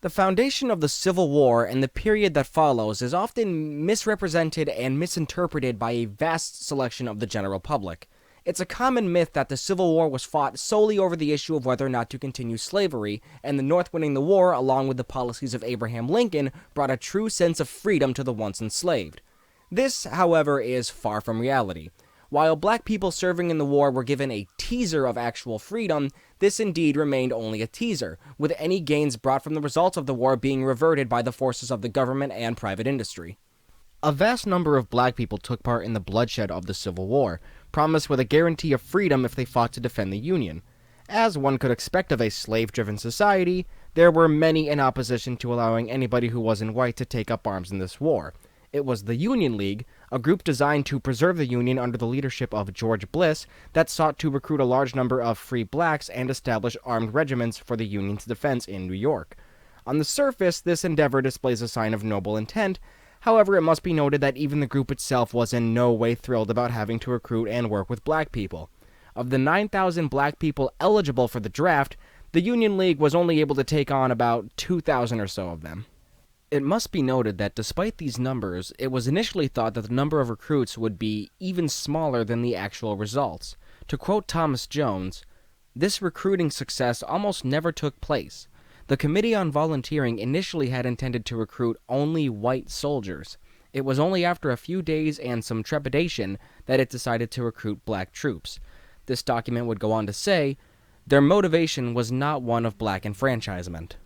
The foundation of the Civil War and the period that follows is often misrepresented and misinterpreted by a vast selection of the general public. It's a common myth that the Civil War was fought solely over the issue of whether or not to continue slavery, and the North winning the war, along with the policies of Abraham Lincoln, brought a true sense of freedom to the once enslaved. This, however, is far from reality. While black people serving in the war were given a teaser of actual freedom, this indeed remained only a teaser, with any gains brought from the results of the war being reverted by the forces of the government and private industry. A vast number of black people took part in the bloodshed of the Civil War, promised with a guarantee of freedom if they fought to defend the Union. As one could expect of a slave-driven society, there were many in opposition to allowing anybody who wasn't white to take up arms in this war. It was the Union League, a group designed to preserve the Union under the leadership of George Bliss, that sought to recruit a large number of free blacks and establish armed regiments for the Union's defense in New York. On the surface, this endeavor displays a sign of noble intent. However, it must be noted that even the group itself was in no way thrilled about having to recruit and work with black people. Of the 9,000 black people eligible for the draft, the Union League was only able to take on about 2,000 or so of them. It must be noted that despite these numbers, it was initially thought that the number of recruits would be even smaller than the actual results. To quote Thomas Jones, "This recruiting success almost never took place. The Committee on Volunteering initially had intended to recruit only white soldiers. It was only after a few days and some trepidation that it decided to recruit black troops." This document would go on to say, "Their motivation was not one of black enfranchisement."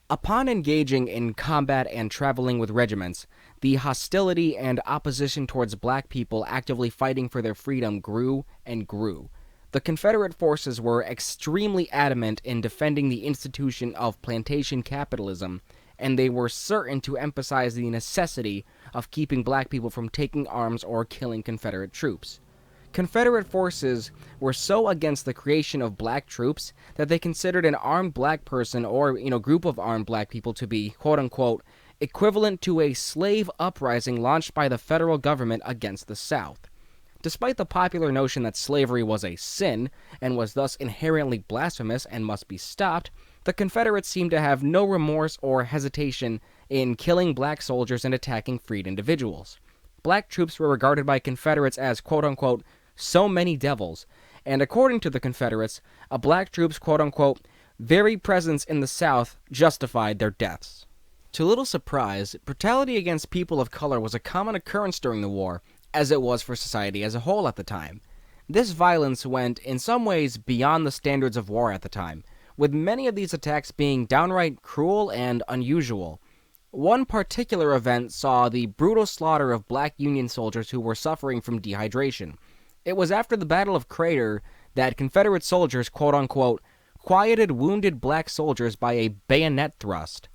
Upon engaging in combat and traveling with regiments, the hostility and opposition towards black people actively fighting for their freedom grew and grew. The Confederate forces were extremely adamant in defending the institution of plantation capitalism, and they were certain to emphasize the necessity of keeping black people from taking arms or killing Confederate troops. Confederate forces were so against the creation of black troops that they considered an armed black person or, group of armed black people to be, quote-unquote, equivalent to a slave uprising launched by the federal government against the South. Despite the popular notion that slavery was a sin, and was thus inherently blasphemous and must be stopped, the Confederates seemed to have no remorse or hesitation in killing black soldiers and attacking freed individuals. Black troops were regarded by Confederates as, quote-unquote, so many devils, and according to the Confederates, a black troops' quote-unquote, very presence in the South justified their deaths. To little surprise, brutality against people of color was a common occurrence during the war, as it was for society as a whole at the time. This violence went, in some ways, beyond the standards of war at the time, with many of these attacks being downright cruel and unusual. One particular event saw the brutal slaughter of black Union soldiers who were suffering from dehydration. It was after the Battle of Crater that Confederate soldiers, quote-unquote, quieted wounded black soldiers by a bayonet thrust.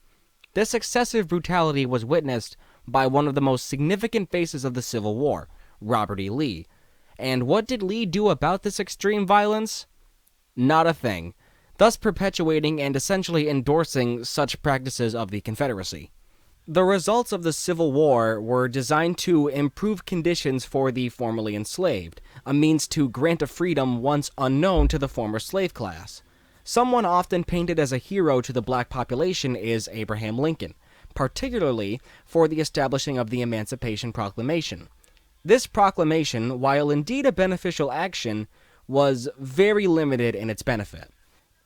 This excessive brutality was witnessed by one of the most significant faces of the Civil War, Robert E. Lee. And what did Lee do about this extreme violence? Not a thing, thus perpetuating and essentially endorsing such practices of the Confederacy. The results of the Civil War were designed to improve conditions for the formerly enslaved, a means to grant a freedom once unknown to the former slave class. Someone often painted as a hero to the black population is Abraham Lincoln, particularly for the establishing of the Emancipation Proclamation. This proclamation, while indeed a beneficial action, was very limited in its benefit.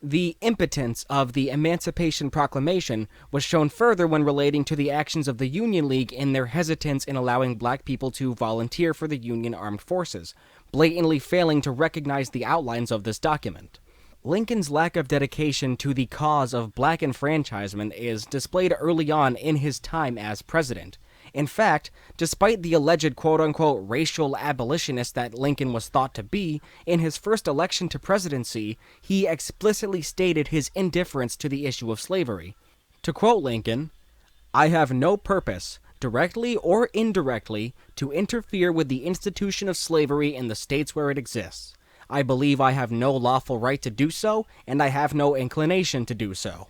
The impotence of the Emancipation Proclamation was shown further when relating to the actions of the Union League in their hesitance in allowing black people to volunteer for the Union armed forces, blatantly failing to recognize the outlines of this document. Lincoln's lack of dedication to the cause of black enfranchisement is displayed early on in his time as president. In fact, despite the alleged quote-unquote racial abolitionist that Lincoln was thought to be, in his first election to presidency, he explicitly stated his indifference to the issue of slavery. To quote Lincoln, "I have no purpose, directly or indirectly, to interfere with the institution of slavery in the states where it exists. I believe I have no lawful right to do so, and I have no inclination to do so."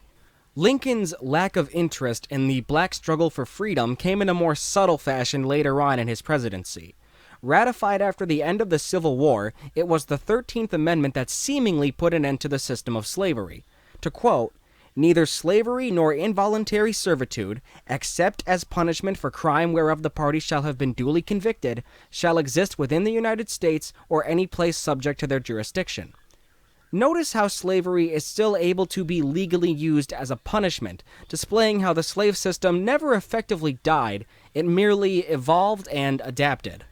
Lincoln's lack of interest in the black struggle for freedom came in a more subtle fashion later on in his presidency. Ratified after the end of the Civil War, it was the 13th Amendment that seemingly put an end to the system of slavery. To quote, Neither slavery nor involuntary servitude, except as punishment for crime whereof the party shall have been duly convicted, shall exist within the United States or any place subject to their jurisdiction. Notice how slavery is still able to be legally used as a punishment, displaying how the slave system never effectively died, it merely evolved and adapted.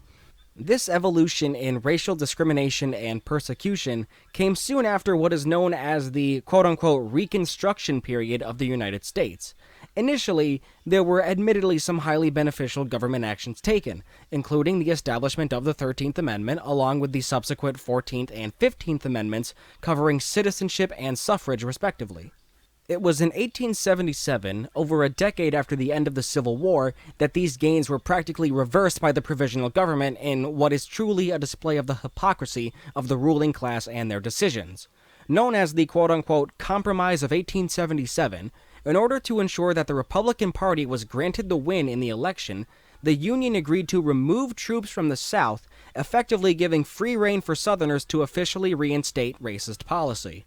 This evolution in racial discrimination and persecution came soon after what is known as the quote-unquote Reconstruction period of the United States. Initially, there were admittedly some highly beneficial government actions taken, including the establishment of the 13th Amendment, along with the subsequent 14th and 15th Amendments covering citizenship and suffrage respectively. It was in 1877, over a decade after the end of the Civil War, that these gains were practically reversed by the provisional government in what is truly a display of the hypocrisy of the ruling class and their decisions. Known as the quote-unquote Compromise of 1877, in order to ensure that the Republican Party was granted the win in the election, the Union agreed to remove troops from the South, effectively giving free rein for Southerners to officially reinstate racist policy.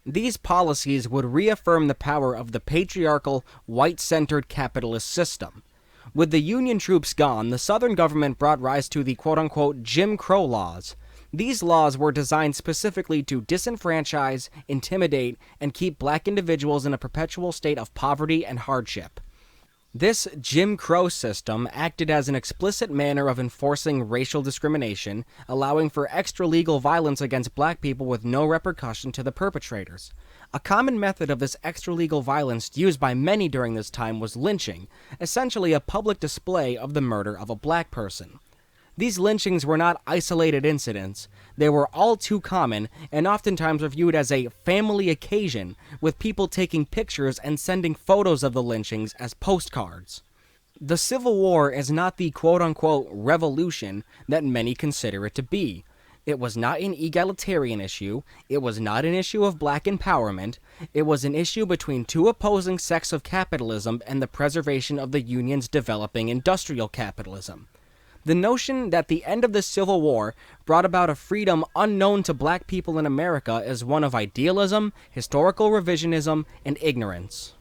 These policies would reaffirm the power of the patriarchal, white-centered capitalist system. With the Union troops gone, the Southern government brought rise to the quote-unquote Jim Crow laws. These laws were designed specifically to disenfranchise, intimidate, and keep black individuals in a perpetual state of poverty and hardship. This Jim Crow system acted as an explicit manner of enforcing racial discrimination, allowing for extra-legal violence against black people with no repercussion to the perpetrators. A common method of this extra-legal violence used by many during this time was lynching, essentially a public display of the murder of a black person. These lynchings were not isolated incidents. They were all too common and oftentimes were viewed as a family occasion, with people taking pictures and sending photos of the lynchings as postcards. The Civil War is not the quote-unquote revolution that many consider it to be. It was not an egalitarian issue. It was not an issue of black empowerment. It was an issue between two opposing sects of capitalism and the preservation of the Union's developing industrial capitalism. The notion that the end of the Civil War brought about a freedom unknown to black people in America is one of idealism, historical revisionism, and ignorance.